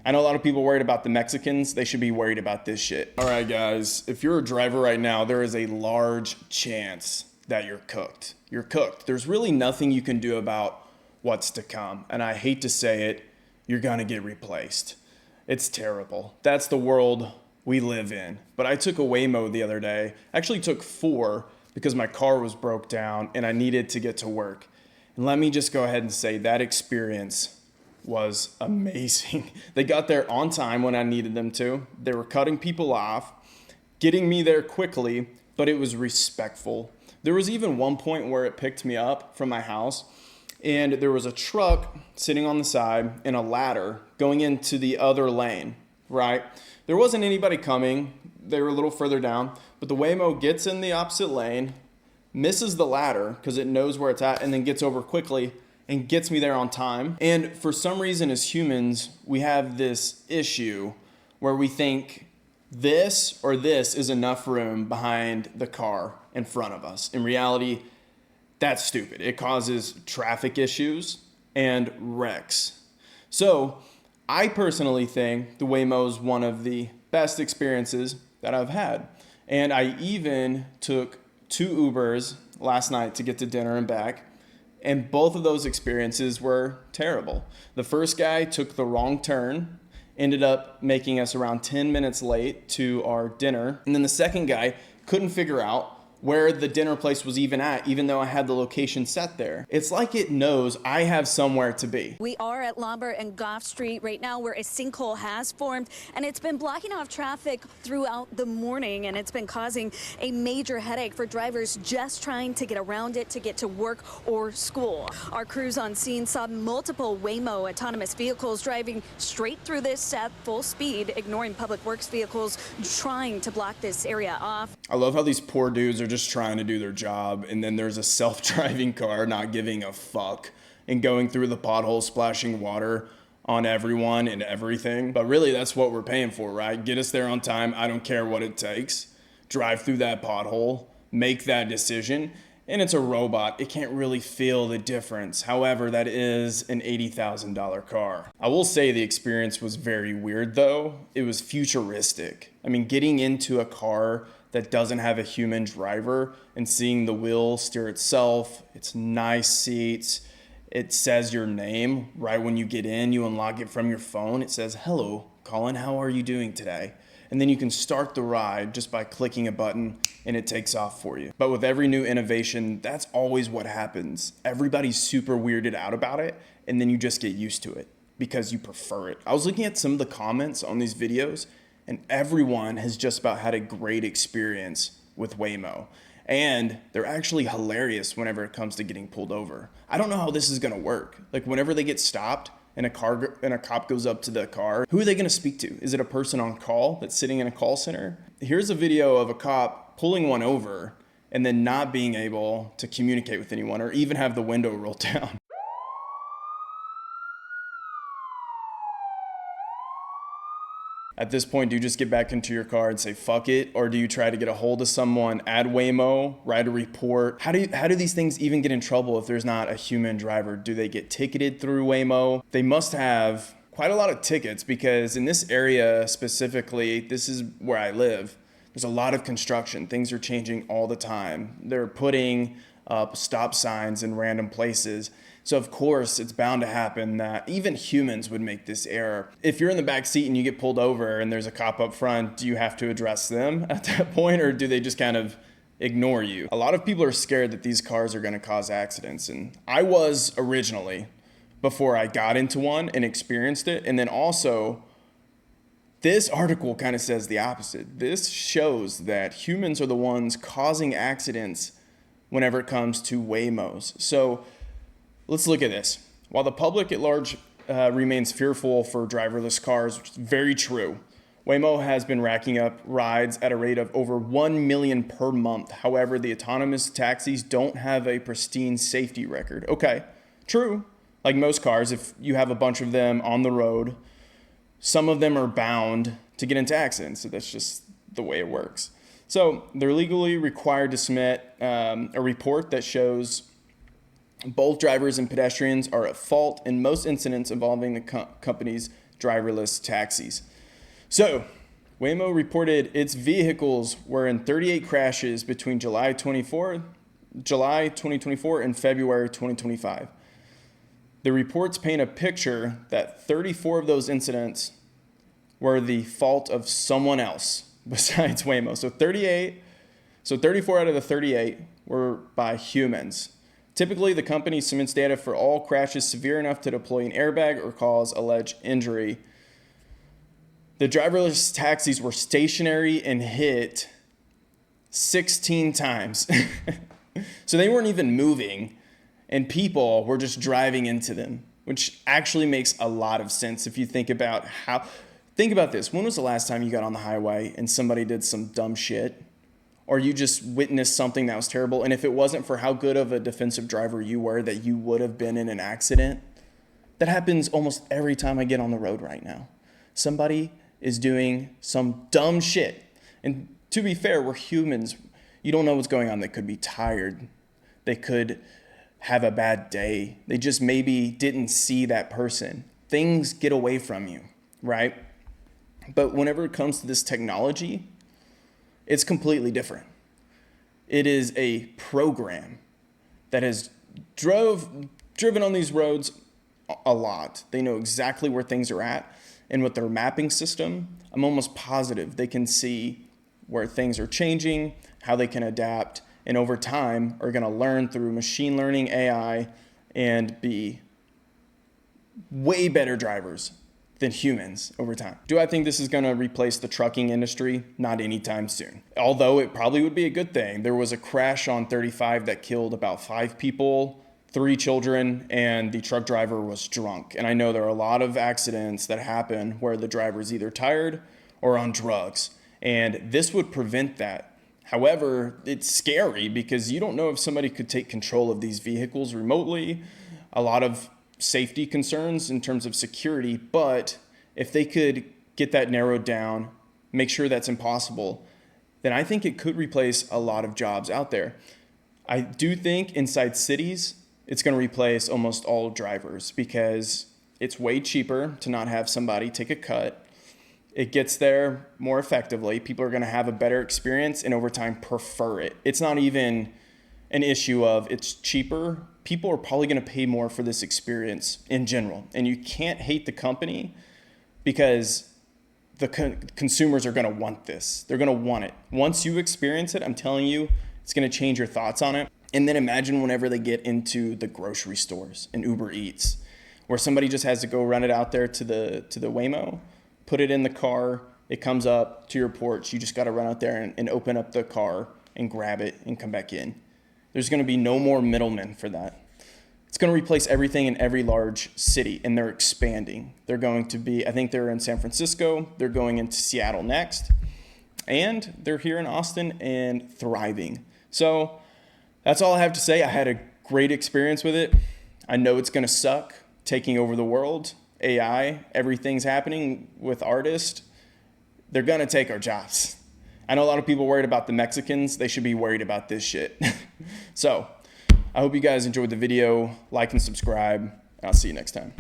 I know a lot of people worried about the Mexicans. They should be worried about this shit. All right, guys, if you're a driver right now, there is a large chance that you're cooked. You're cooked. There's really nothing you can do about what's to come. And I hate to say it, you're gonna get replaced. It's terrible. That's the world we live in. But I took a Waymo the other day. Actually took 4 because my car was broke down and I needed to get to work. And let me just go ahead and say that experience was amazing. They got there on time when I needed them to. They were cutting people off, getting me there quickly, but it was respectful. There was even one point where it picked me up from my house and there was a truck sitting on the side and a ladder going into the other lane, right? There wasn't anybody coming. They were a little further down, but the Waymo gets in the opposite lane, misses the ladder because it knows where it's at, and then gets over quickly and gets me there on time. And for some reason as humans, we have this issue where we think this or this is enough room behind the car in front of us. In reality, that's stupid. It causes traffic issues and wrecks. So I personally think the Waymo is one of the best experiences that I've had. And I even took 2 Ubers last night to get to dinner and back. And both of those experiences were terrible. The first guy took the wrong turn, ended up making us around 10 minutes late to our dinner. And then the second guy couldn't figure out where the dinner place was even at, even though I had the location set there. It's like it knows I have somewhere to be. We are at Lombard and Goff Street right now where a sinkhole has formed and it's been blocking off traffic throughout the morning and it's been causing a major headache for drivers just trying to get around it to get to work or school. Our crews on scene saw multiple Waymo autonomous vehicles driving straight through this at full speed, ignoring public works vehicles trying to block this area off. I love how these poor dudes are just trying to do their job, and then there's a self-driving car not giving a fuck and going through the potholes, splashing water on everyone and everything. But really, that's what we're paying for, right? Get us there on time. I don't care what it takes. Drive through that pothole, make that decision, and it's a robot. It can't really feel the difference. However, that is an $80,000 car. I will say the experience was very weird though. It was futuristic. I mean, getting into a car that doesn't have a human driver and seeing the wheel steer itself, it's nice seats, it says your name right when you get in, you unlock it from your phone, it says, "Hello, Colin, how are you doing today?" And then you can start the ride just by clicking a button and it takes off for you. But with every new innovation, that's always what happens. Everybody's super weirded out about it and then you just get used to it because you prefer it. I was looking at some of the comments on these videos and everyone has just about had a great experience with Waymo. And they're actually hilarious whenever it comes to getting pulled over. I don't know how this is gonna work. Like whenever they get stopped and a cop goes up to the car, who are they gonna speak to? Is it a person on call that's sitting in a call center? Here's a video of a cop pulling one over and then not being able to communicate with anyone or even have the window rolled down. At this point, do you just get back into your car and say, fuck it? Or do you try to get a hold of someone, add Waymo, write a report? How do these things even get in trouble if there's not a human driver? Do they get ticketed through Waymo? They must have quite a lot of tickets because in this area specifically, this is where I live. There's a lot of construction. Things are changing all the time. They're putting up stop signs in random places. So of course it's bound to happen that even humans would make this error. If you're in the back seat and you get pulled over and there's a cop up front, do you have to address them at that point or do they just kind of ignore you? A lot of people are scared that these cars are going to cause accidents, and I was originally before I got into one and experienced it. And then also this article kind of says the opposite. This shows that humans are the ones causing accidents whenever it comes to Waymos. So let's look at this. While the public at large remains fearful for driverless cars, which is very true, Waymo has been racking up rides at a rate of over 1 million per month. However, the autonomous taxis don't have a pristine safety record. Okay, true. Like most cars, if you have a bunch of them on the road, some of them are bound to get into accidents. So that's just the way it works. So they're legally required to submit a report that shows both drivers and pedestrians are at fault in most incidents involving the company's driverless taxis. So, Waymo reported its vehicles were in 38 crashes between July 2024 and February 2025. The reports paint a picture that 34 of those incidents were the fault of someone else besides Waymo. So 34 out of the 38 were by humans. Typically, the company submits data for all crashes severe enough to deploy an airbag or cause alleged injury. The driverless taxis were stationary and hit 16 times. So they weren't even moving, and people were just driving into them, which actually makes a lot of sense if you think about think about this. When was the last time you got on the highway and somebody did some dumb shit? Or you just witnessed something that was terrible, and if it wasn't for how good of a defensive driver you were, that you would have been in an accident? That happens almost every time I get on the road right now. Somebody is doing some dumb shit. And to be fair, we're humans. You don't know what's going on. They could be tired. They could have a bad day. They just maybe didn't see that person. Things get away from you, right? But whenever it comes to this technology, it's completely different. It is a program that has driven on these roads a lot. They know exactly where things are at. And with their mapping system, I'm almost positive they can see where things are changing, how they can adapt, and over time are going to learn through machine learning, AI, and be way better drivers than humans over time. Do I think this is going to replace the trucking industry? Not anytime soon. Although it probably would be a good thing. There was a crash on 35 that killed about 5 people, 3 children, and the truck driver was drunk. And I know there are a lot of accidents that happen where the driver is either tired or on drugs. And this would prevent that. However, it's scary because you don't know if somebody could take control of these vehicles remotely. A lot of safety concerns in terms of security, but if they could get that narrowed down, make sure that's impossible, then I think it could replace a lot of jobs out there. I do think inside cities, it's going to replace almost all drivers because it's way cheaper to not have somebody take a cut. It gets there more effectively. People are going to have a better experience and over time prefer it. It's not even an issue of it's cheaper. People are probably going to pay more for this experience in general. And you can't hate the company because the consumers are going to want this. They're going to want it. Once you experience it, I'm telling you, it's going to change your thoughts on it. And then imagine whenever they get into the grocery stores and Uber Eats, where somebody just has to go run it out there to the Waymo, put it in the car, it comes up to your porch. You just got to run out there and open up the car and grab it and come back in. There's going to be no more middlemen for that. It's going to replace everything in every large city, and they're expanding. They're going to be, I think they're in San Francisco. They're going into Seattle next. And they're here in Austin and thriving. So that's all I have to say. I had a great experience with it. I know it's going to suck, taking over the world. AI, everything's happening with artists. They're going to take our jobs. I know a lot of people worried about the Mexicans. They should be worried about this shit. So I hope you guys enjoyed the video. Like and subscribe. I'll see you next time.